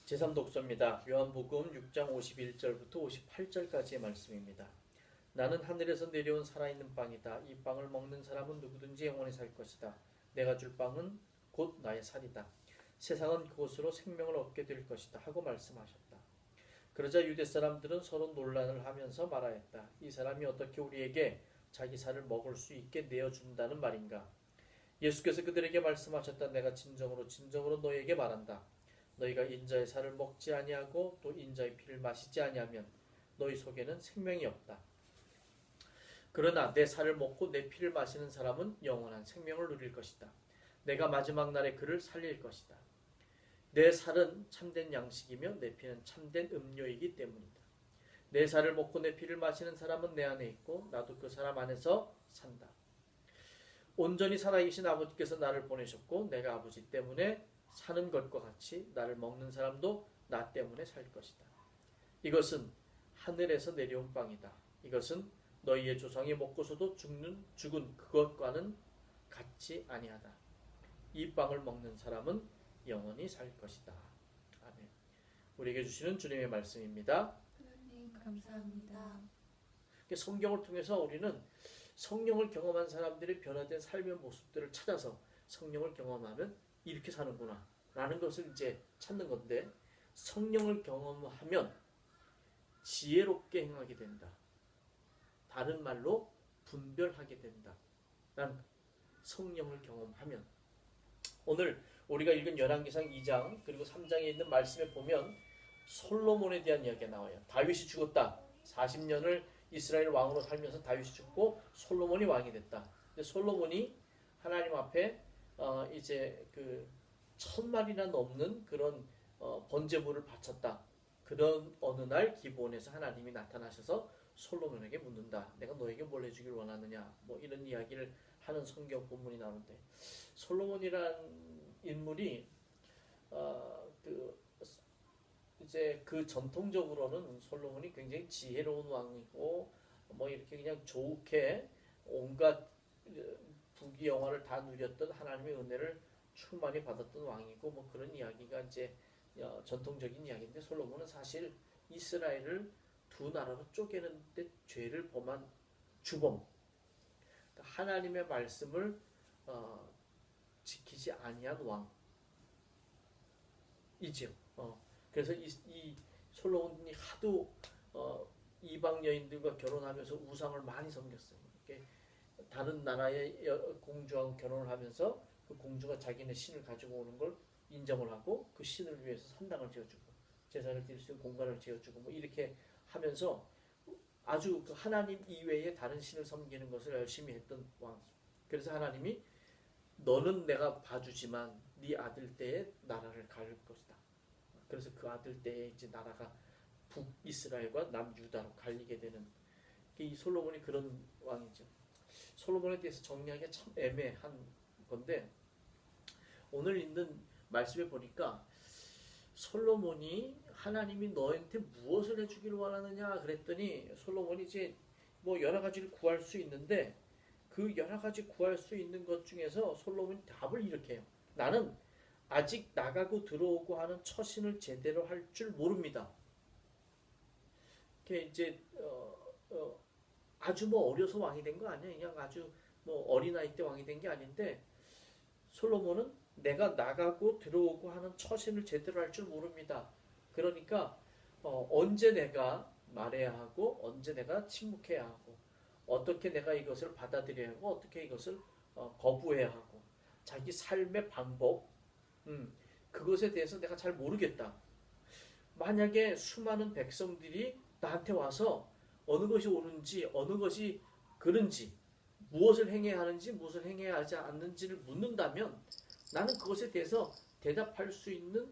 제3독서입니다. 요한복음 6장 51절부터 58절까지의 말씀입니다. 나는 하늘에서 내려온 살아있는 빵이다. 이 빵을 먹는 사람은 누구든지 영원히 살 것이다. 내가 줄 빵은 곧 나의 살이다. 세상은 그것으로 생명을 얻게 될 것이다. 하고 말씀하셨다. 그러자 유대 사람들은 서로 논란을 하면서 말하였다. 이 사람이 어떻게 우리에게 자기 살을 먹을 수 있게 내어준다는 말인가? 예수께서 그들에게 말씀하셨다. 내가 진정으로 진정으로 너희에게 말한다. 너희가 인자의 살을 먹지 아니하고 또 인자의 피를 마시지 아니하면 너희 속에는 생명이 없다. 그러나 내 살을 먹고 내 피를 마시는 사람은 영원한 생명을 누릴 것이다. 내가 마지막 날에 그를 살릴 것이다. 내 살은 참된 양식이며 내 피는 참된 음료이기 때문이다. 내 살을 먹고 내 피를 마시는 사람은 내 안에 있고 나도 그 사람 안에서 산다. 온전히 살아계신 아버지께서 나를 보내셨고 내가 아버지 때문에 사는 것과 같이 나를 먹는 사람도 나 때문에 살 것이다. 이것은 하늘에서 내려온 빵이다. 이것은 너희의 조상이 먹고서도 죽은 그것과는 같지 아니하다. 이 빵을 먹는 사람은 영원히 살 것이다. 아멘. 우리에게 주시는 주님의 말씀입니다. 하나님 감사합니다. 성경을 통해서 우리는 성령을 경험한 사람들의 변화된 삶의 모습들을 찾아서 성령을 경험하면 이렇게 사는구나 라는 것을 이제 찾는 건데, 성령을 경험하면 지혜롭게 행하게 된다. 다른 말로 분별하게 된다. 난 성령을 경험하면, 오늘 우리가 읽은 열왕기상 2장 그리고 3장에 있는 말씀에 보면 솔로몬에 대한 이야기가 나와요. 다윗이 죽었다. 40년을 이스라엘 왕으로 살면서 다윗이 죽고 솔로몬이 왕이 됐다. 근데 솔로몬이 하나님 앞에 이제 그 1000마리나 넘는 그런 번제물을 바쳤다. 그런 어느 날 기브온에서 하나님이 나타나셔서 솔로몬에게 묻는다. 내가 너에게 뭘 해주길 원하느냐? 뭐 이런 이야기를 하는 성경 본문이 나오는데, 솔로몬이란 인물이 이제 그 전통적으로는 솔로몬이 굉장히 지혜로운 왕이고 뭐 이렇게 그냥 좋게 온갖 부귀영화를 다 누렸던 하나님의 은혜를 충만히 받았던 왕이고 뭐 그런 이야기가 이제 전통적인 이야기인데, 솔로몬은 사실 이스라엘을 두 나라로 쪼개는데 죄를 범한 주범, 그러니까 하나님의 말씀을 지키지 아니한 왕이죠. 그래서 이 솔로몬이 하도 이방 여인들과 결혼하면서 우상을 많이 섬겼어요. 이렇게 다른 나라의 공주하고 결혼을 하면서 그 공주가 자기네 신을 가지고 오는 걸 인정을 하고 그 신을 위해서 산당을 지어주고 제사를 드릴 수 있는 공간을 지어주고 뭐 이렇게 하면서 아주 그 하나님 이외에 다른 신을 섬기는 것을 열심히 했던 왕. 그래서 하나님이 너는 내가 봐주지만 네 아들 때에 나라를 가를 것이다. 그래서 그 아들 때에 이제 나라가 북이스라엘과 남유다로 갈리게 되는, 이 솔로몬이 그런 왕이죠. 솔로몬에 대해서 정리하기가 참 애매한 건데, 오늘 있는 말씀에 보니까 솔로몬이 하나님이 너한테 무엇을 해주기를 원하느냐 그랬더니, 솔로몬이 이제 뭐 여러 가지를 구할 수 있는데 그 여러 가지 구할 수 있는 것 중에서 솔로몬이 답을 이렇게 해요. 나는 아직 나가고 들어오고 하는 처신을 제대로 할 줄 모릅니다. 이게 이제 아주 뭐 어려서 왕이 된 거 아니에요. 그냥 아주 뭐 어린아이 때 왕이 된 게 아닌데, 솔로몬은 내가 나가고 들어오고 하는 처신을 제대로 할 줄 모릅니다. 그러니까 언제 내가 말해야 하고 언제 내가 침묵해야 하고 어떻게 내가 이것을 받아들여야 하고 어떻게 이것을 거부해야 하고 자기 삶의 방법, 그것에 대해서 내가 잘 모르겠다. 만약에 수많은 백성들이 나한테 와서 어느 것이 옳은지 어느 것이 그른지, 무엇을 행해야 하는지 무엇을 행해야 하지 않는지를 묻는다면 나는 그것에 대해서 대답할 수 있는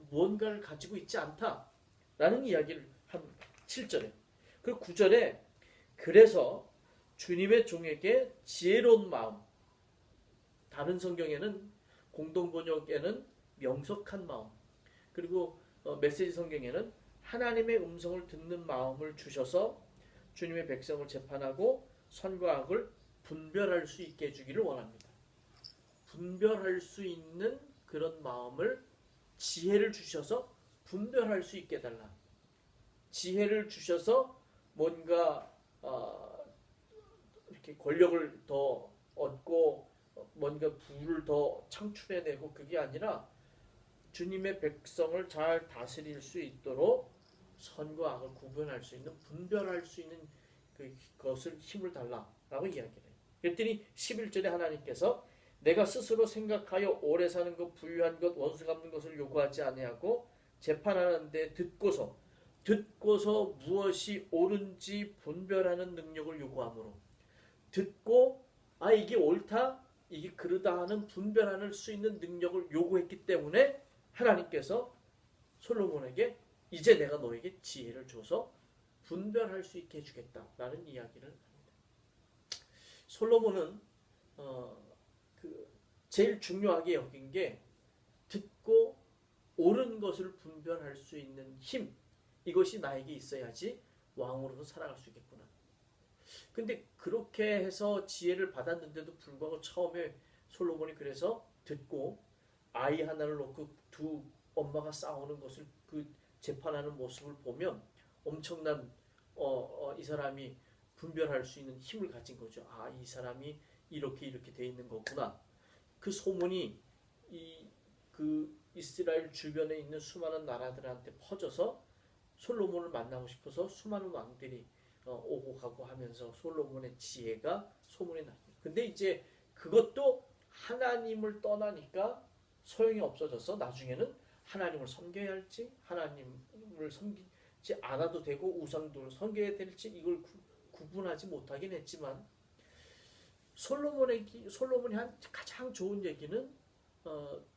무언가를 가지고 있지 않다라는 이야기를 합니다. 7절에. 그리고 9절에 그래서 주님의 종에게 지혜로운 마음, 다른 성경에는 공동번역에는 명석한 마음, 그리고 메시지 성경에는 하나님의 음성을 듣는 마음을 주셔서 주님의 백성을 재판하고 선과 악을 분별할 수 있게 해주기를 원합니다. 분별할 수 있는 그런 마음을 지혜를 주셔서 분별할 수 있게 해달라. 지혜를 주셔서 뭔가 이렇게 권력을 더 얻고 뭔가 부를 더 창출해내고 그게 아니라 주님의 백성을 잘 다스릴 수 있도록 선과 악을 구분할 수 있는 분별할 수 있는 그것을 힘을 달라라고 이야기를 해요. 그랬더니 11절에 하나님께서 내가 스스로 생각하여 오래 사는 것 부유한 것 원수 갚는 것을 요구하지 아니하고 재판하는데 듣고서 무엇이 옳은지 분별하는 능력을 요구하므로 듣고 이게 옳다 이게 그르다 하는 분별할 수 있는 능력을 요구했기 때문에 하나님께서 솔로몬에게 이제 내가 너에게 지혜를 줘서 분별할 수 있게 해주겠다라는 이야기를 합니다. 솔로몬은 제일 중요하게 여긴 게 듣고 옳은 것을 분별할 수 있는 힘, 이것이 나에게 있어야지 왕으로서 살아갈 수 있겠구나. 근데 그렇게 해서 지혜를 받았는데도 불구하고 처음에 솔로몬이 그래서 듣고 아이 하나를 놓고 두 엄마가 싸우는 것을 그 재판하는 모습을 보면 엄청난 이 사람이 분별할 수 있는 힘을 가진 거죠. 이 사람이 이렇게 돼 있는 거구나. 그 소문이 그 이스라엘 주변에 있는 수많은 나라들한테 퍼져서 솔로몬을 만나고 싶어서 수많은 왕들이 오고 가고 하면서 솔로몬의 지혜가 소문이 나요. 근데 이제 그것도 하나님을 떠나니까 소용이 없어져서 나중에는 하나님을 섬겨야 할지 하나님을 섬기지 않아도 되고 우상들을 섬겨야 될지 이걸 구분하지 못하긴 했지만 솔로몬이 한 가장 좋은 얘기는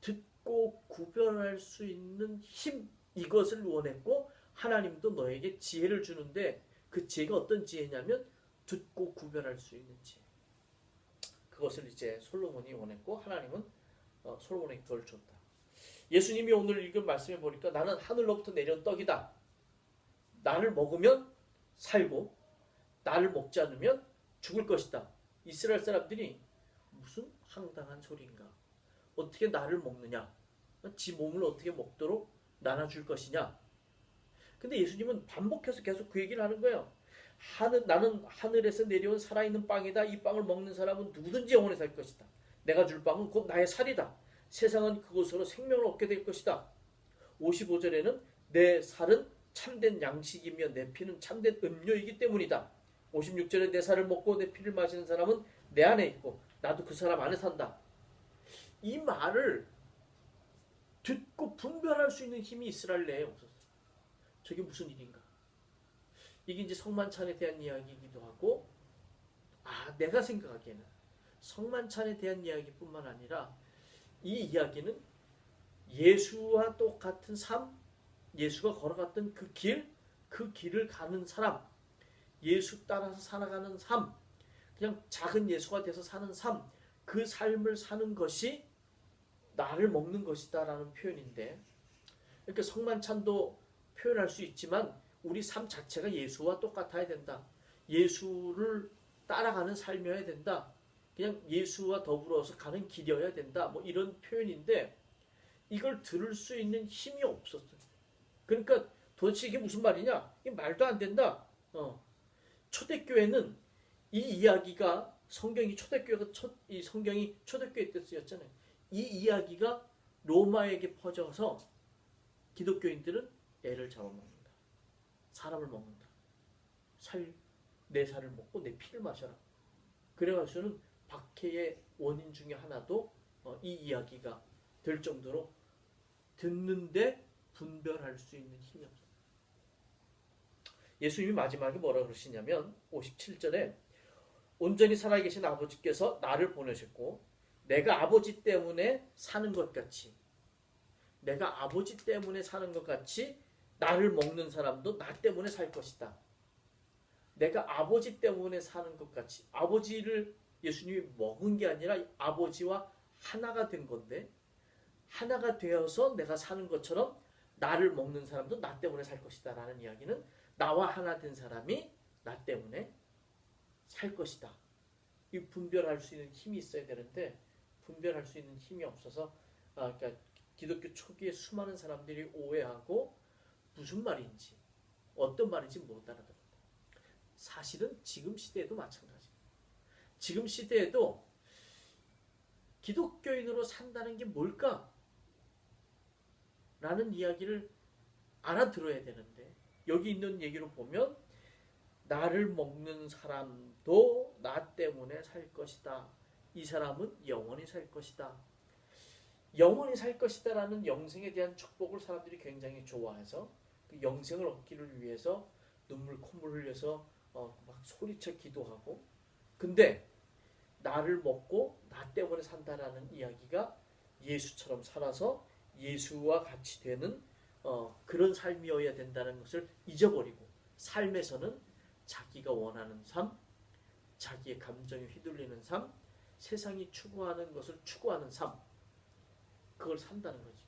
듣고 구별할 수 있는 힘 이것을 원했고 하나님도 너에게 지혜를 주는데 그 지혜가 어떤 지혜냐면 듣고 구별할 수 있는 지혜. 그것을 이제 솔로몬이 원했고 하나님은 솔로몬에게 그걸 줬다. 예수님이 오늘 읽은 말씀에 보니까 나는 하늘로부터 내려온 떡이다. 나를 먹으면 살고 나를 먹지 않으면 죽을 것이다. 이스라엘 사람들이 무슨 황당한 소리인가? 어떻게 나를 먹느냐? 지 몸을 어떻게 먹도록 나눠줄 것이냐? 근데 예수님은 반복해서 계속 그 얘기를 하는 거예요. 나는 하늘에서 내려온 살아있는 빵이다. 이 빵을 먹는 사람은 누구든지 영원히 살 것이다. 내가 줄 빵은 곧 나의 살이다. 세상은 그것으로 생명을 얻게 될 것이다. 55절에는 내 살은 참된 양식이며 내 피는 참된 음료이기 때문이다. 56절에 내 살을 먹고 내 피를 마시는 사람은 내 안에 있고 나도 그 사람 안에 산다. 이 말을 듣고 분별할 수 있는 힘이 이스라엘 내에 없었어요. 저게 무슨 일인가? 이게 이제 성만찬에 대한 이야기이기도 하고 내가 생각하기에는 성만찬에 대한 이야기뿐만 아니라 이 이야기는 예수와 똑같은 삶, 예수가 걸어갔던 그 길을 가는 사람, 예수 따라서 살아가는 삶, 그냥 작은 예수가 돼서 사는 삶, 그 삶을 사는 것이 나를 먹는 것이다 라는 표현인데, 그러니까 성만찬도 표현할 수 있지만 우리 삶 자체가 예수와 똑같아야 된다. 예수를 따라가는 삶이어야 된다. 그냥 예수와 더불어서 가는 길이어야 된다. 뭐 이런 표현인데 이걸 들을 수 있는 힘이 없었어요. 그러니까 도대체 이게 무슨 말이냐? 이게 말도 안 된다. 초대교회는 이 이야기가 성경이 초대교회 때 쓰였잖아요. 이 이야기가 로마에게 퍼져서 기독교인들은 애를 잡아먹는다. 사람을 먹는다. 내 살을 먹고 내 피를 마셔라. 그래가지고는 박해의 원인 중에 하나도 이 이야기가 될 정도로 듣는데 분별할 수 있는 힘이 없어요. 예수님이 마지막에 뭐라 그러시냐면 57절에 온전히 살아계신 아버지께서 나를 보내셨고 내가 아버지 때문에 사는 것 같이 나를 먹는 사람도 나 때문에 살 것이다. 내가 아버지 때문에 사는 것 같이 아버지를 예수님이 먹은 게 아니라 아버지와 하나가 된 건데 하나가 되어서 내가 사는 것처럼 나를 먹는 사람도 나 때문에 살 것이다 라는 이야기는 나와 하나 된 사람이 나 때문에 살 것이다. 이 분별할 수 있는 힘이 있어야 되는데 분별할 수 있는 힘이 없어서 그러니까 기독교 초기에 수많은 사람들이 오해하고 무슨 말인지 어떤 말인지 못 알아들었다. 사실은 지금 시대에도 마찬가지입니다. 지금 시대에도 기독교인으로 산다는 게 뭘까? 라는 이야기를 알아들어야 되는데 여기 있는 얘기로 보면 나를 먹는 사람도 나 때문에 살 것이다. 이 사람은 영원히 살 것이다. 영원히 살 것이다 라는 영생에 대한 축복을 사람들이 굉장히 좋아해서 그 영생을 얻기를 위해서 눈물 콧물 흘려서 막 소리쳐 기도하고 근데 나를 먹고 나 때문에 산다라는 이야기가 예수처럼 살아서 예수와 같이 되는 그런 삶이어야 된다는 것을 잊어버리고 삶에서는 자기가 원하는 삶, 자기의 감정에 휘둘리는 삶, 세상이 추구하는 것을 추구하는 삶 그걸 산다는 거지.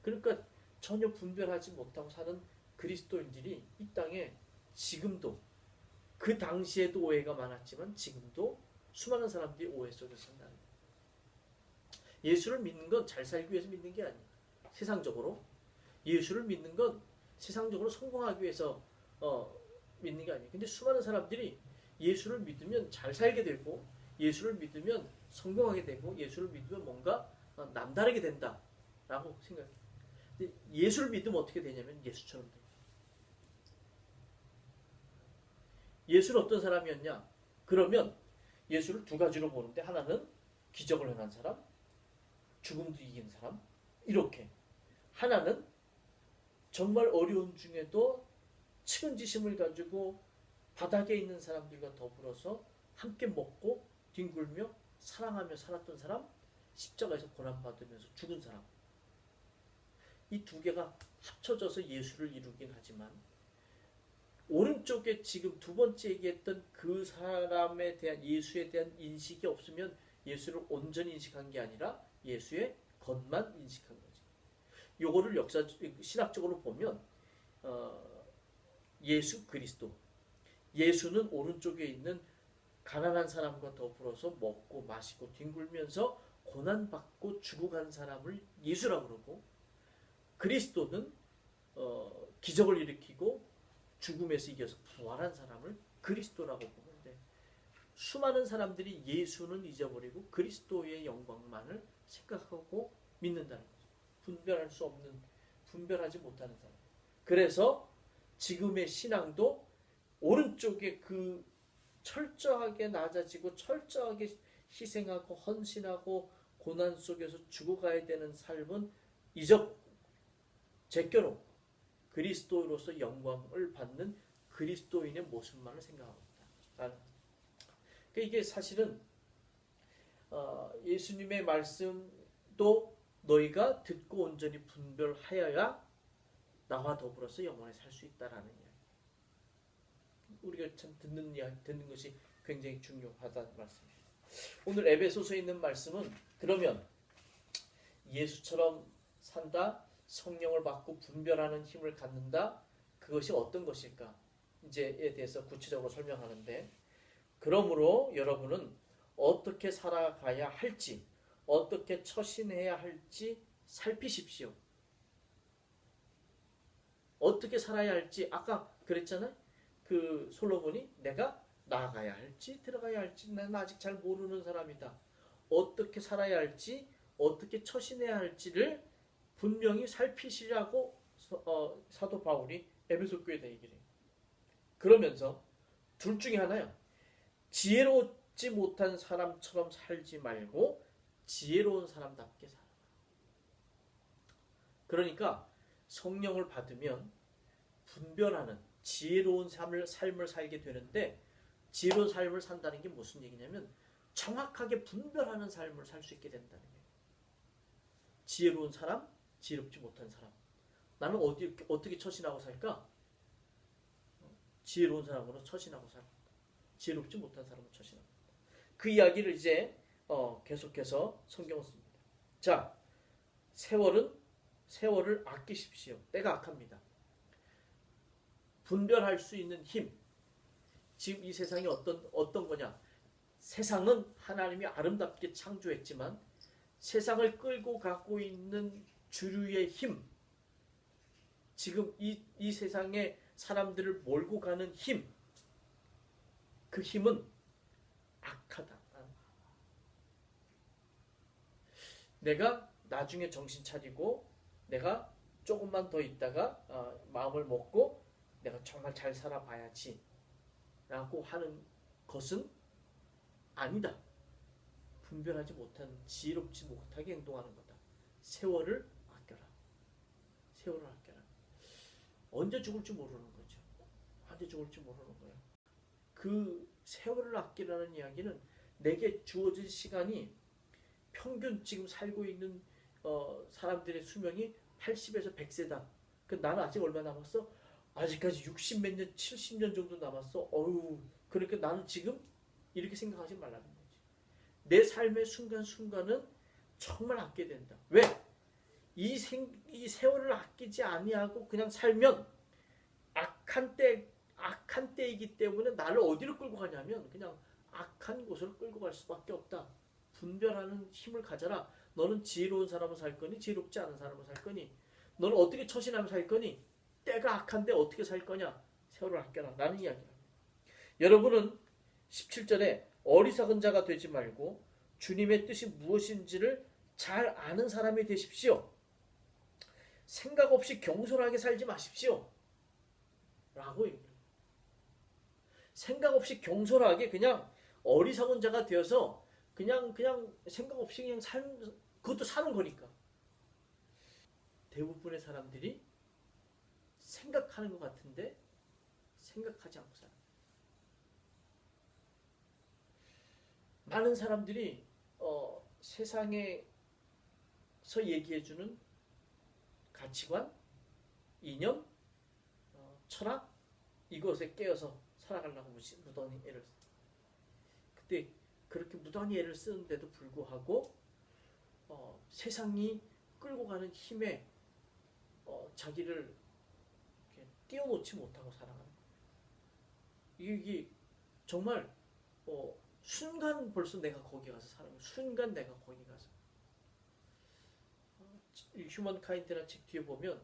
그러니까 전혀 분별하지 못하고 사는 그리스도인들이 이 땅에 지금도 그 당시에도 오해가 많았지만 지금도 수많은 사람들이 오해 속에서 산다는 거예요. 예수를 믿는 건 잘 살기 위해서 믿는 게 아니에요. 세상적으로 예수를 믿는 건 세상적으로 성공하기 위해서 믿는 게 아니에요. 근데 수많은 사람들이 예수를 믿으면 잘 살게 되고 예수를 믿으면 성공하게 되고 예수를 믿으면 뭔가 남다르게 된다라고 생각해요. 근데 예수를 믿으면 어떻게 되냐면 예수처럼 돼요. 예수는 어떤 사람이었냐? 그러면 예수를 두 가지로 보는데 하나는 기적을 행한 사람, 죽음도 이긴 사람 이렇게 하나는 정말 어려운 중에도 측은지심을 가지고 바닥에 있는 사람들과 더불어서 함께 먹고 뒹굴며 사랑하며 살았던 사람, 십자가에서 고난받으면서 죽은 사람. 이 두 개가 합쳐져서 예수를 이루긴 하지만 오른쪽에 지금 두 번째 얘기했던 그 사람에 대한 예수에 대한 인식이 없으면 예수를 온전히 인식한 게 아니라 예수의 겉만 인식한 거지. 요거를 신학적으로 보면 예수 그리스도 예수는 오른쪽에 있는 가난한 사람과 더불어서 먹고 마시고 뒹굴면서 고난받고 죽어간 사람을 예수라고 그러고 그리스도는 기적을 일으키고 죽음에서 이겨서 부활한 사람을 그리스도라고 보는데 수많은 사람들이 예수는 잊어버리고 그리스도의 영광만을 생각하고 믿는다는 거죠. 분별하지 못하는 사람. 그래서 지금의 신앙도 오른쪽에 그 철저하게 낮아지고 철저하게 희생하고 헌신하고 고난 속에서 죽어가야 되는 삶은 제껴놓고 그리스도로서 영광을 받는 그리스도인의 모습만을 생각하고 있다. 그러니까 이게 사실은 예수님의 말씀도 너희가 듣고 온전히 분별하여야 나와 더불어서 영원히 살 수 있다라는 이야기. 우리가 참 듣는 것이 굉장히 중요하다는 말씀입니다. 오늘 에베소서에 있는 말씀은 그러면 예수처럼 산다, 성령을 받고 분별하는 힘을 갖는다. 그것이 어떤 것일까? 이제에 대해서 구체적으로 설명하는데 그러므로 여러분은 어떻게 살아가야 할지 어떻게 처신해야 할지 살피십시오. 어떻게 살아야 할지 아까 그랬잖아요. 그 솔로몬이 내가 나가야 할지 들어가야 할지 나는 아직 잘 모르는 사람이다. 어떻게 살아야 할지 어떻게 처신해야 할지를 분명히 살피시라고 사도 바울이 에베소 교회에다 얘기를 해요. 그러면서 둘 중에 하나야. 지혜롭지 못한 사람처럼 살지 말고 지혜로운 사람답게 살아라. 그러니까 성령을 받으면 분별하는 지혜로운 삶을 살게 되는데 지혜로운 삶을 산다는 게 무슨 얘기냐면 정확하게 분별하는 삶을 살 수 있게 된다는 거예요. 지혜로운 사람, 지혜롭지 못한 사람. 나는 어떻게 처신하고 살까? 지혜로운 사람으로 처신하고 살다. 지혜롭지 못한 사람으로 처신하고. 그 이야기를 이제 계속해서 성경을 씁니다. 자, 세월을 아끼십시오. 때가 악합니다. 분별할 수 있는 힘. 지금 이 세상이 어떤 거냐? 세상은 하나님이 아름답게 창조했지만 세상을 끌고 가고 있는 주류의 힘, 지금 이 세상에 사람들을 몰고 가는 힘, 그 힘은 악하다. 내가 나중에 정신 차리고 내가 조금만 더 있다가 마음을 먹고 내가 정말 잘 살아봐야지 라고 하는 것은 아니다. 분별하지 못한, 지혜롭지 못하게 행동하는 거다. 세월을 아껴라. 세월을 아껴라. 언제 죽을지 모르는 거죠. 언제 죽을지 모르는 거예요. 그 세월을 아끼라는 이야기는 내게 주어진 시간이 평균 지금 살고 있는 사람들의 수명이 80에서 100세다. 그 나는 아직 얼마 남았어? 아직까지 60 몇 년, 70년 정도 남았어. 어휴, 그러니까 나는 지금 이렇게 생각하지 말라는 거지. 내 삶의 순간순간은 정말 아껴야 된다. 왜? 이 세월을 아끼지 아니하고 그냥 살면 악한 때이기 때문에 나를 어디로 끌고 가냐면 그냥 악한 곳으로 끌고 갈 수밖에 없다. 분별하는 힘을 가져라. 너는 지혜로운 사람은 살 거니 지혜롭지 않은 사람은 살 거니 너는 어떻게 처신하면 살 거니 때가 악한데 어떻게 살 거냐. 세월을 아껴라 라는 이야기입니다. 여러분은 17절에 어리석은 자가 되지 말고 주님의 뜻이 무엇인지를 잘 아는 사람이 되십시오. 생각 없이 경솔하게 살지 마십시오 라고 얘기해요. 생각 없이 경솔하게 그냥 어리석은 자가 되어서 그냥 생각 없이 그냥 그것도 사는 거니까. 대부분의 사람들이 생각하는 것 같은데 생각하지 않고 살아요. 많은 사람들이 세상에서 얘기해주는 가치관, 이념, 철학 이것에 깨어서 살아가려고 무던히 애를 써요. 그때 그렇게 무던히 애를 쓰는데도 불구하고 세상이 끌고 가는 힘에 자기를 띄워놓지 못하고 살아가는 거예요. 이게 정말 순간 벌써 내가 거기 가서 사는 거예요. 순간 내가 거기 가서. 휴먼 카인드라는 책 뒤에 보면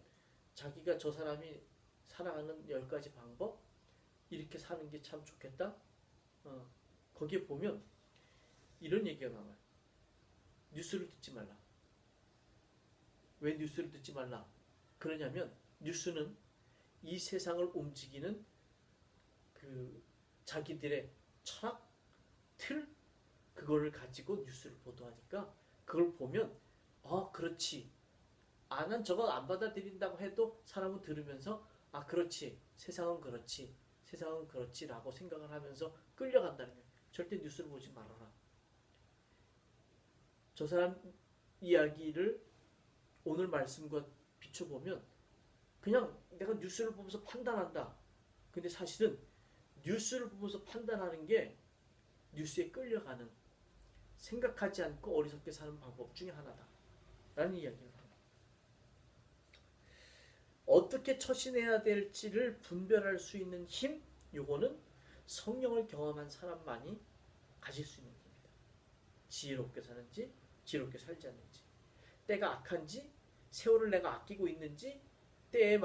자기가 저 사람이 살아가는 10가지 방법 이렇게 사는 게 참 좋겠다. 거기에 보면 이런 얘기가 나와요. 뉴스를 듣지 말라. 왜 뉴스를 듣지 말라? 그러냐면 뉴스는 이 세상을 움직이는 그 자기들의 철학, 틀 그거를 가지고 뉴스를 보도하니까 그걸 보면 그렇지. 난 저거 안 받아들인다고 해도 사람은 들으면서 그렇지. 세상은 그렇지. 세상은 그렇지라고 생각을 하면서 끌려간다는 거예요. 절대 뉴스를 보지 말아라. 저 사람 이야기를 오늘 말씀과 비춰보면 그냥 내가 뉴스를 보면서 판단한다. 근데 사실은 뉴스를 보면서 판단하는 게 뉴스에 끌려가는 생각하지 않고 어리석게 사는 방법 중에 하나다. 라는 이야기를 합니다. 어떻게 처신해야 될지를 분별할 수 있는 힘, 요거는 성령을 경험한 사람만이 가질 수 있는 힘입니다. 지혜롭게 사는지 지혜롭게 살지 않는지, 때가 악한지 세월을 내가 아끼고 있는지 때에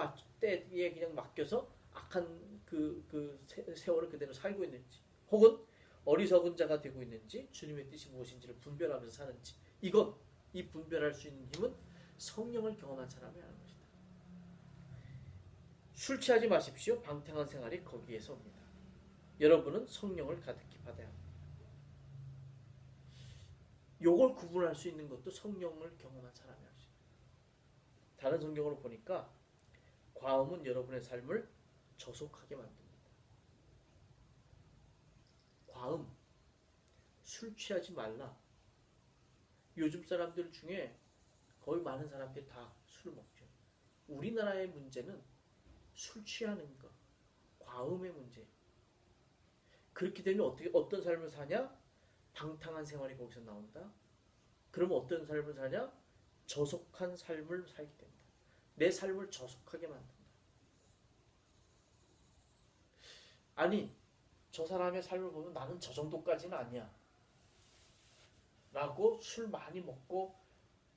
그냥 맡겨서 악한 그 세월을 그대로 살고 있는지, 혹은 어리석은 자가 되고 있는지 주님의 뜻이 무엇인지를 분별하면서 사는지, 이 분별할 수 있는 힘은 성령을 경험한 사람이 하는 것이다. 술 취하지 마십시오. 방탕한 생활이 거기에서 옵니다. 여러분은 성령을 가득히 받아야 합니다. 요걸 구분할 수 있는 것도 성령을 경험한 사람이 할 수 있다. 다른 성경으로 보니까 과음은 여러분의 삶을 저속하게 만듭니다. 과음, 술 취하지 말라. 요즘 사람들 중에 거의 많은 사람들이 다 술을 먹죠. 우리나라의 문제는 술 취하는 것, 과음의 문제. 그렇게 되면 어떤 삶을 사냐? 방탕한 생활이 거기서 나온다. 그러면 어떤 삶을 사냐? 저속한 삶을 살게 된다. 내 삶을 저속하게 만든다. 아니, 저 사람의 삶을 보면 나는 저 정도까지는 아니야. 라고 술 많이 먹고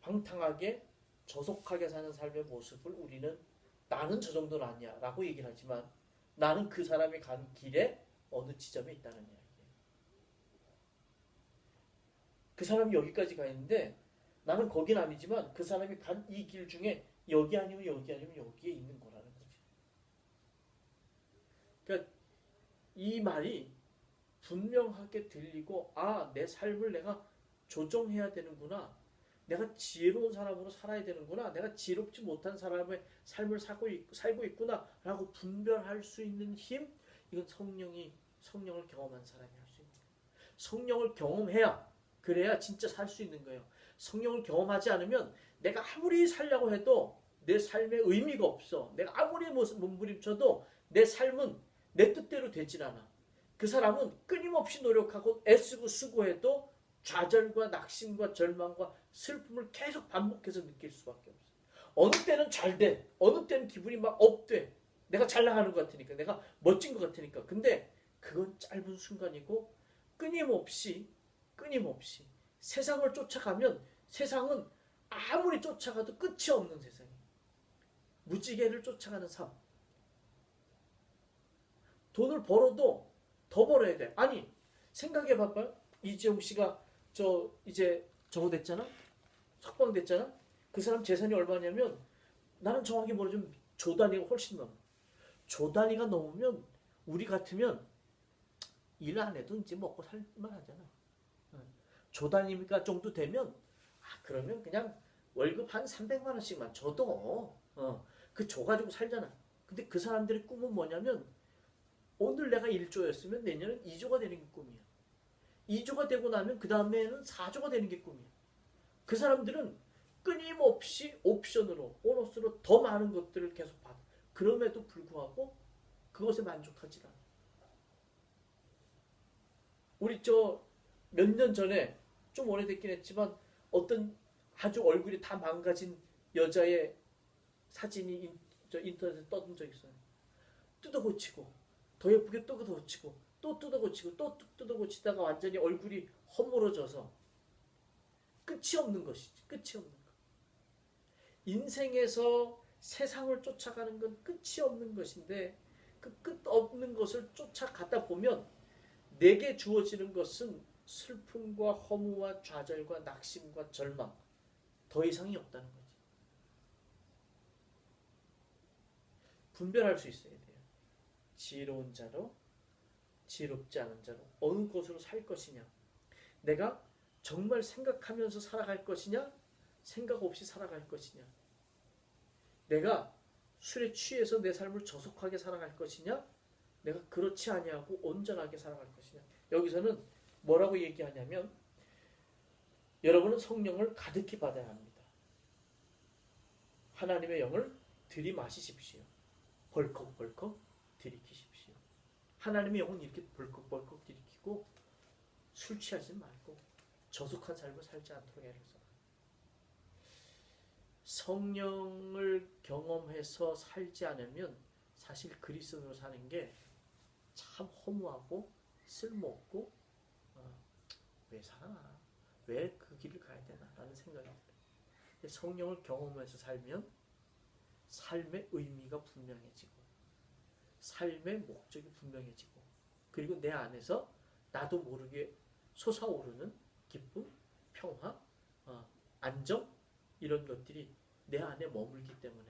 방탕하게 저속하게 사는 삶의 모습을 우리는 나는 저 정도는 아니야 라고 얘기를 하지만 나는 그 사람이 간 길에 어느 지점에 있다는 이야기예요. 그 사람이 여기까지 가 있는데 나는 거긴 아니지만 그 사람이 간 이 길 중에 여기 아니면 여기 아니면 여기에 있는 거라는 거지. 그러니까 이 말이 분명하게 들리고 내 삶을 내가 조정해야 되는구나. 내가 지혜로운 사람으로 살아야 되는구나. 내가 지혜롭지 못한 사람의 삶을 살고 있구나 라고 분별할 수 있는 힘, 이건 성령을 경험한 사람이 할 수 있는 거예요. 성령을 경험해야, 그래야 진짜 살 수 있는 거예요. 성령을 경험하지 않으면 내가 아무리 살려고 해도 내 삶에 의미가 없어. 내가 아무리 몸부림쳐도 내 삶은 내 뜻대로 되질 않아. 그 사람은 끊임없이 노력하고 애쓰고 수고해도 좌절과 낙심과 절망과 슬픔을 계속 반복해서 느낄 수밖에 없어. 어느 때는 잘 돼. 어느 때는 기분이 막 업돼. 내가 잘 나가는 것 같으니까. 내가 멋진 것 같으니까. 근데 그건 짧은 순간이고 끊임없이 세상을 쫓아가면 세상은 아무리 쫓아가도 끝이 없는 세상이에요. 무지개를 쫓아가는 삶. 돈을 벌어도 더 벌어야 돼. 아니 생각해 봐봐요. 이재용 씨가 이제 저거 됐잖아. 석방 됐잖아. 그 사람 재산이 얼마냐면 나는 정확히 모르지만 조 단위가 훨씬 넘어. 조 단위가 넘으면 우리 같으면 일 안 해도 이제 먹고 살만 하잖아. 조 단위가 정도 되면 그러면 그냥 월급 한 300만 원씩만 줘도 그 조 가지고 살잖아. 근데 그 사람들의 꿈은 뭐냐면 오늘 내가 1조였으면 내년은 2조가 되는 게 꿈이야. 2조가 되고 나면 그 다음에는 4조가 되는 게 꿈이야. 그 사람들은 끊임없이 옵션으로, 보너스로 더 많은 것들을 계속 받아. 그럼에도 불구하고 그것에 만족하지 않아. 우리 몇 년 전에 좀 오래됐긴 했지만 어떤 아주 얼굴이 다 망가진 여자의 사진이 인터넷에 떠든 적 있어요. 뜯어고치고 더 예쁘게 뜯어고치고 또 뜯어고치고 또 뜯어고치다가 완전히 얼굴이 허물어져서 끝이 없는 것이지. 끝이 없는 것. 인생에서 세상을 쫓아가는 건 끝이 없는 것인데 그 끝 없는 것을 쫓아가다 보면 내게 주어지는 것은 슬픔과 허무와 좌절과 낙심과 절망, 더 이상이 없다는 거지. 분별할 수 있어야 돼요. 지혜로운 자로, 지혜롭지 않은 자로 어느 곳으로 살 것이냐. 내가 정말 생각하면서 살아갈 것이냐, 생각 없이 살아갈 것이냐. 내가 술에 취해서 내 삶을 저속하게 살아갈 것이냐, 내가 그렇지 아니하고 온전하게 살아갈 것이냐. 여기서는 뭐라고 얘기하냐면 여러분은 성령을 가득히 받아야 합니다. 하나님의 영을 들이마시십시오. 벌컥벌컥 들이키십시오. 하나님의 영은 이렇게 벌컥벌컥 들이키고 술 취하지 말고 저속한 삶을 살지 않도록 애를 써라. 성령을 경험해서 살지 않으면 사실 그리스도로 사는 게 참 허무하고 쓸모없고 왜 살아? 왜 그 길을 가야 되나? 라는 생각이 들어요. 성령을 경험해서 살면 삶의 의미가 분명해지고 삶의 목적이 분명해지고 그리고 내 안에서 나도 모르게 솟아오르는 기쁨, 평화, 안정 이런 것들이 내 안에 머물기 때문에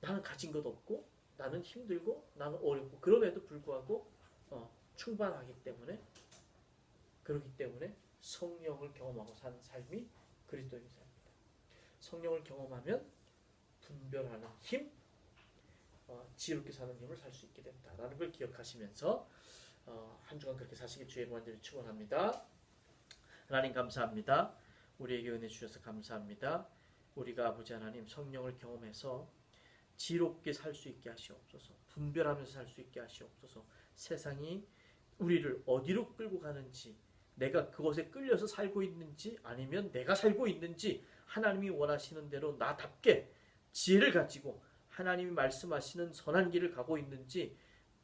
나는 가진 것 없고 나는 힘들고 나는 어렵고 그럼에도 불구하고 충만하기 때문에 그렇기 때문에 성령을 경험하고 사는 삶이 그리스도인의 삶입니다. 성령을 경험하면 분별하는 힘, 지혜롭게 사는 힘을 살 수 있게 된다라는 걸 기억하시면서 한 주간 그렇게 사시길 주의 구원들을 축원합니다. 하나님 감사합니다. 우리에게 은혜 주셔서 감사합니다. 우리가 아버지 하나님 성령을 경험해서 지혜롭게 살 수 있게 하시옵소서. 분별하면서 살 수 있게 하시옵소서. 세상이 우리를 어디로 끌고 가는지 내가 그것에 끌려서 살고 있는지 아니면 내가 살고 있는지 하나님이 원하시는 대로 나답게 지혜를 가지고 하나님이 말씀하시는 선한 길을 가고 있는지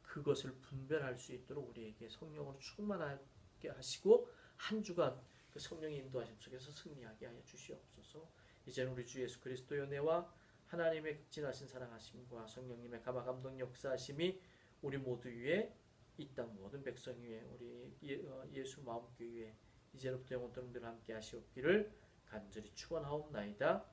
그것을 분별할 수 있도록 우리에게 성령으로 충만하게 하시고 한 주간 그 성령의 인도하심 속에서 승리하게 하여 주시옵소서. 이제는 우리 주 예수 그리스도의 은혜와 하나님의 극진하신 사랑하심과 성령님의 감화 감동 역사하심이 우리 모두 위에 이 땅 모든 백성 위에 우리 예수 마음교회 위에 이제로부터 영원토록 늘 함께 하시옵기를 간절히 축원하옵나이다.